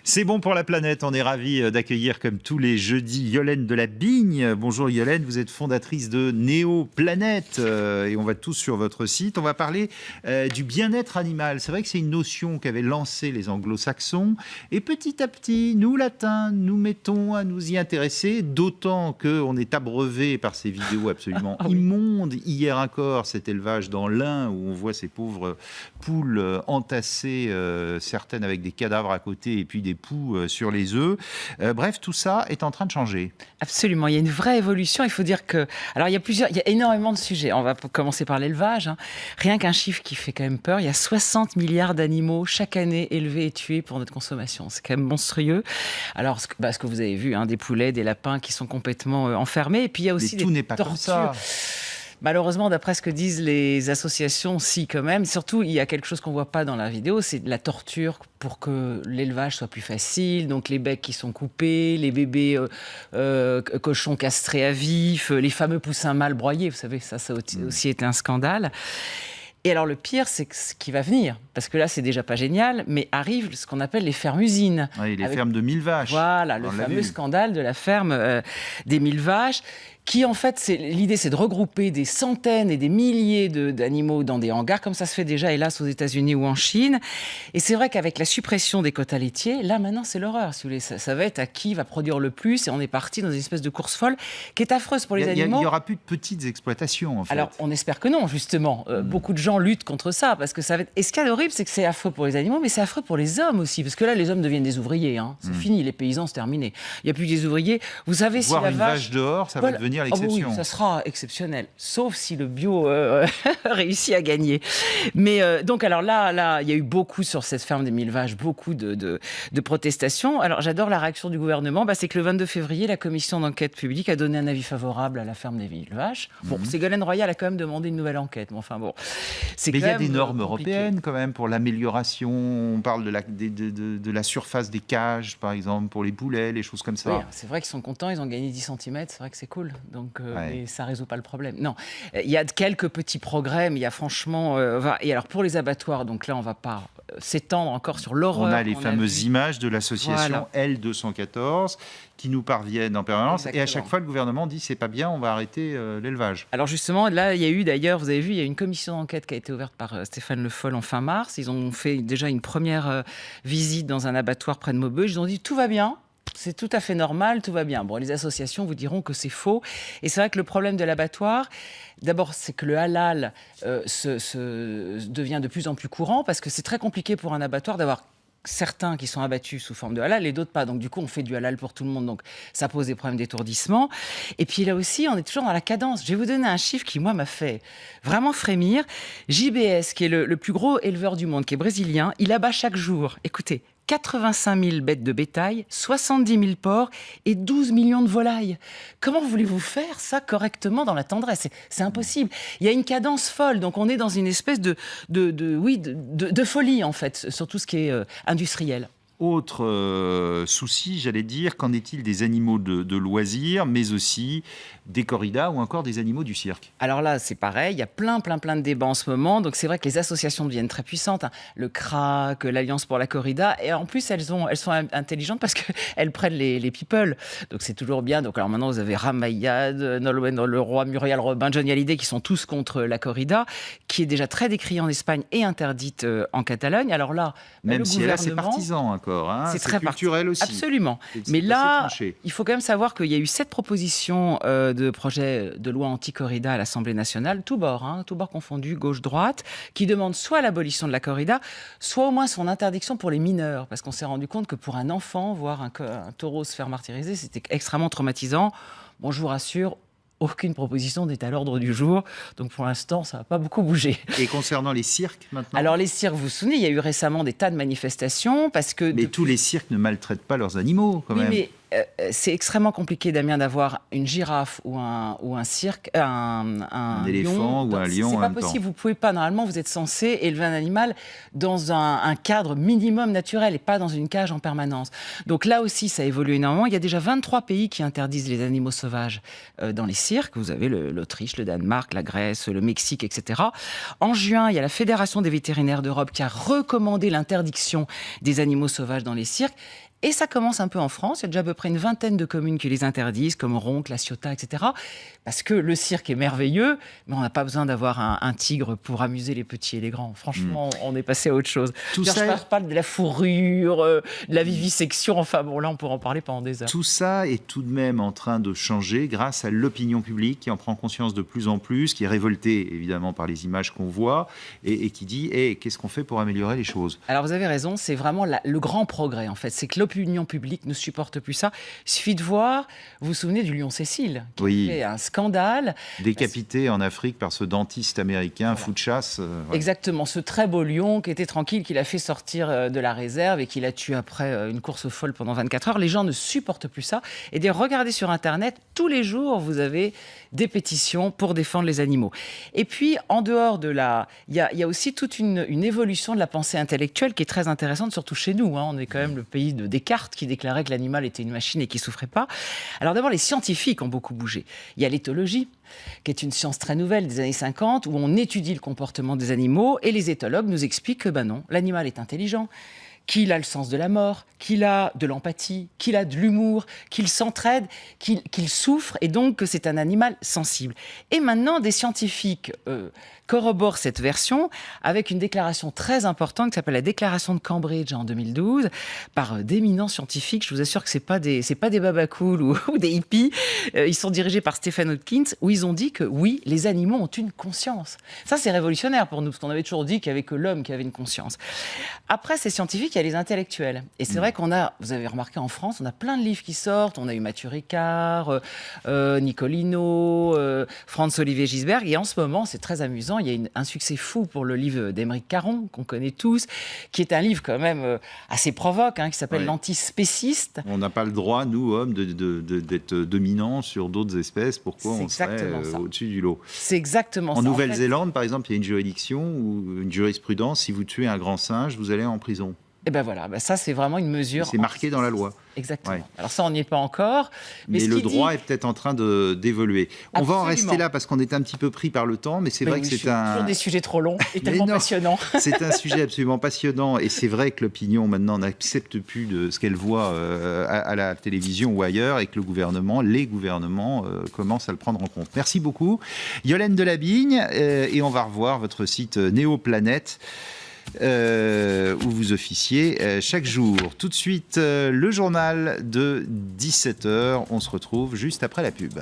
C'est bon pour la planète. On est ravis d'accueillir comme tous les jeudis Yolène de la Bigne. Bonjour Yolène, vous êtes fondatrice de Néoplanète et on va tous sur votre site. On va parler du bien-être animal. C'est vrai que c'est une notion qu'avaient lancée les anglo-saxons et petit à petit, nous latins, nous mettons à nous y intéresser, d'autant qu'on est abreuvé par ces vidéos absolument immondes. Hier encore, cet élevage dans l'Ain où on voit ces pauvres poules entassées, certaines avec des cadavres à côté et puis des poux sur les œufs. Bref, tout ça est en train de changer. Absolument, il y a une vraie évolution. Il faut dire que... Alors, il y a énormément de sujets. On va commencer par l'élevage. Rien qu'un chiffre qui fait quand même peur. Il y a 60 milliards d'animaux chaque année élevés et tués pour notre consommation. C'est quand même monstrueux. Alors, ce que vous avez vu, des poulets, des lapins qui sont complètement enfermés. Et puis, il y a aussi Mais tout n'est pas tortues. Comme ça. Malheureusement, d'après ce que disent les associations, si quand même. Surtout, il y a quelque chose qu'on ne voit pas dans la vidéo, c'est de la torture pour que l'élevage soit plus facile. Donc les becs qui sont coupés, les bébés cochons castrés à vif, les fameux poussins mâles broyés. Vous savez, ça a aussi été un scandale. Et alors le pire, c'est ce qui va venir, parce que là, c'est déjà pas génial, mais arrive ce qu'on appelle les fermes-usines. Oui, les fermes de 1000 vaches. Voilà, le fameux scandale de la ferme des 1000 vaches. Qui en fait, l'idée c'est de regrouper des centaines et des milliers d'animaux dans des hangars, comme ça se fait déjà hélas aux États-Unis ou en Chine. Et c'est vrai qu'avec la suppression des quotas laitiers, là maintenant c'est l'horreur. Si vous voulez, ça va être à qui va produire le plus, et on est parti dans une espèce de course folle qui est affreuse pour les animaux. Il n'y aura plus de petites exploitations en fait. Alors on espère que non, justement. Beaucoup de gens luttent contre ça parce que ça va être... Et ce qui est horrible, c'est que c'est affreux pour les animaux, mais c'est affreux pour les hommes aussi, parce que là les hommes deviennent des ouvriers. C'est fini, les paysans, c'est terminé. Il n'y a plus des ouvriers. Vous savez, voir si la une vache dehors, ça va devenir l'exception. Oui, ça sera exceptionnel, sauf si le bio réussit à gagner. Mais donc, alors là, il y a eu beaucoup sur cette ferme des 1000 vaches, beaucoup de protestations. Alors, j'adore la réaction du gouvernement. C'est que le 22 février, la commission d'enquête publique a donné un avis favorable à la ferme des 1000 vaches. Bon, Ségolène Royal a quand même demandé une nouvelle enquête. Mais enfin, bon, c'est mais quand même il y a des normes compliqué. européennes quand même pour l'amélioration. On parle de la surface des cages, par exemple, pour les poulets, les choses comme ça. Oui, c'est vrai qu'ils sont contents, ils ont gagné 10 cm, c'est vrai que c'est cool. Donc, mais ça ne résout pas le problème. Non, il y a quelques petits progrès, mais il y a franchement... Et alors, pour les abattoirs, donc là, on ne va pas s'étendre encore sur l'horreur. On a les fameuses images de l'association Voilà. L214 qui nous parviennent en permanence. Exactement. Et à chaque fois, le gouvernement dit c'est pas bien, on va arrêter l'élevage. Alors justement, là, il y a eu d'ailleurs, vous avez vu, il y a une commission d'enquête qui a été ouverte par Stéphane Le Foll en fin mars. Ils ont fait déjà une première visite dans un abattoir près de Maubeuge. Ils ont dit tout va bien. C'est tout à fait normal, tout va bien. Bon, les associations vous diront que c'est faux. Et c'est vrai que le problème de l'abattoir, d'abord, c'est que le halal devient de plus en plus courant parce que c'est très compliqué pour un abattoir d'avoir certains qui sont abattus sous forme de halal et d'autres pas. Donc du coup, on fait du halal pour tout le monde. Donc ça pose des problèmes d'étourdissement. Et puis là aussi, on est toujours dans la cadence. Je vais vous donner un chiffre qui, moi, m'a fait vraiment frémir. JBS, qui est le plus gros éleveur du monde, qui est brésilien, il abat chaque jour, écoutez, 85 000 bêtes de bétail, 70 000 porcs et 12 millions de volailles. Comment voulez-vous faire ça correctement dans la tendresse ? C'est impossible. Il y a une cadence folle, donc on est dans une espèce de folie, en fait, sur tout ce qui est industriel. Autre souci, j'allais dire, qu'en est-il des animaux de loisirs, mais aussi des corridas ou encore des animaux du cirque ? Alors là, c'est pareil, il y a plein de débats en ce moment. Donc c'est vrai que les associations deviennent très puissantes. Le CRAC, l'Alliance pour la corrida. Et en plus, elles sont intelligentes parce qu'elles prennent les people. Donc c'est toujours bien. Donc alors maintenant, vous avez Ramayad, Nolwenn Leroy, Muriel Robin, Johnny Hallyday qui sont tous contre la corrida, qui est déjà très décriée en Espagne et interdite en Catalogne. Alors là, même le si là, c'est gouvernement... partisan encore. C'est très culturel aussi. Absolument. Mais là, il faut quand même savoir qu'il y a eu 7 propositions de projets de loi anti-corrida à l'Assemblée nationale, tous bords confondus, gauche-droite, qui demandent soit l'abolition de la corrida, soit au moins son interdiction pour les mineurs. Parce qu'on s'est rendu compte que pour un enfant, voir un taureau se faire martyriser, c'était extrêmement traumatisant. Bon, je vous rassure, aucune proposition n'est à l'ordre du jour. Donc pour l'instant, ça n'a pas beaucoup bougé. Et concernant les cirques maintenant ? Alors les cirques, vous vous souvenez, il y a eu récemment des tas de manifestations parce que... Mais tous les cirques ne maltraitent pas leurs animaux quand même. Mais c'est extrêmement compliqué, Damien, d'avoir une girafe ou un cirque, un éléphant ou un lion C'est en pas même temps. possible. Vous pouvez pas. Normalement, vous êtes censé élever un animal dans un cadre minimum naturel et pas dans une cage en permanence. Donc là aussi, ça évolue énormément. Il y a déjà 23 pays qui interdisent les animaux sauvages dans les cirques. Vous avez l'Autriche, le Danemark, la Grèce, le Mexique, etc. En juin, il y a la Fédération des vétérinaires d'Europe qui a recommandé l'interdiction des animaux sauvages dans les cirques. Et ça commence un peu en France. Il y a déjà à peu près une vingtaine de communes qui les interdisent, comme Ronc, La Ciotat, etc. Parce que le cirque est merveilleux, mais on n'a pas besoin d'avoir un tigre pour amuser les petits et les grands. Franchement, on est passé à autre chose. Tout Je ça- parle de la fourrure, de la vivisection. Enfin bon, là, on pourrait en parler pendant des heures. Tout ça est tout de même en train de changer grâce à l'opinion publique qui en prend conscience de plus en plus, qui est révoltée évidemment par les images qu'on voit et qui dit qu'est-ce qu'on fait pour améliorer les choses? Alors vous avez raison, c'est vraiment le grand progrès en fait. C'est que l'opinion publique ne supporte plus ça. Il suffit de voir, vous vous souvenez du lion Cécile, qui Oui. a fait un scandale. Décapité en Afrique par ce dentiste américain, fou de chasse. Voilà. Exactement, ce très beau lion qui était tranquille, qu'il a fait sortir de la réserve et qu'il a tué après une course folle pendant 24 heures. Les gens ne supportent plus ça. Et d'ailleurs, regardez sur Internet, tous les jours, vous avez des pétitions pour défendre les animaux. Et puis, en dehors de la... Il y a aussi toute une évolution de la pensée intellectuelle qui est très intéressante, surtout chez nous. On est quand même le pays de Descartes qui déclarait que l'animal était une machine et qui ne souffrait pas. Alors d'abord, les scientifiques ont beaucoup bougé. Il y a l'éthologie, qui est une science très nouvelle des années 50, où on étudie le comportement des animaux, et les éthologues nous expliquent que non, l'animal est intelligent, qu'il a le sens de la mort, qu'il a de l'empathie, qu'il a de l'humour, qu'il s'entraide, qu'il souffre, et donc que c'est un animal sensible. Et maintenant, des scientifiques corroborent cette version avec une déclaration très importante qui s'appelle la déclaration de Cambridge en 2012, par d'éminents scientifiques. Je vous assure que c'est pas des babacools ou des hippies. Ils sont dirigés par Stephen Hawking, où ils ont dit que oui, les animaux ont une conscience. Ça, c'est révolutionnaire pour nous, parce qu'on avait toujours dit qu'il n'y avait que l'homme qui avait une conscience. Après, ces scientifiques, il y a les intellectuels. Et c'est vrai qu'on a, vous avez remarqué en France, on a plein de livres qui sortent. On a eu Mathieu Ricard, Nicolino, Franz-Olivier Gisbert. Et en ce moment, c'est très amusant, il y a un succès fou pour le livre d'Émeric Caron, qu'on connaît tous, qui est un livre quand même assez provoque, qui s'appelle L'antispéciste. On n'a pas le droit, nous, hommes, d'être dominants sur d'autres espèces. Pourquoi on serait au-dessus du lot? C'est exactement ça. En Nouvelle-Zélande, par exemple, il y a une juridiction ou une jurisprudence, si vous tuez un grand singe, vous allez en prison. Et ben voilà, ça c'est vraiment une mesure. C'est marqué dans la loi. Exactement. Ouais. Alors ça, on n'y est pas encore. Mais le droit est peut-être en train d'évoluer. On va en rester là parce qu'on est un petit peu pris par le temps, mais c'est vrai que c'est toujours des sujets trop longs et tellement passionnants. C'est un sujet absolument passionnant et c'est vrai que l'opinion maintenant n'accepte plus de ce qu'elle voit à la télévision ou ailleurs et que les gouvernements commencent à le prendre en compte. Merci beaucoup, Yolène Delabigne, et on va revoir votre site Néoplanète. Où vous officiez chaque jour. Tout de suite, le journal de 17h. On se retrouve juste après la pub.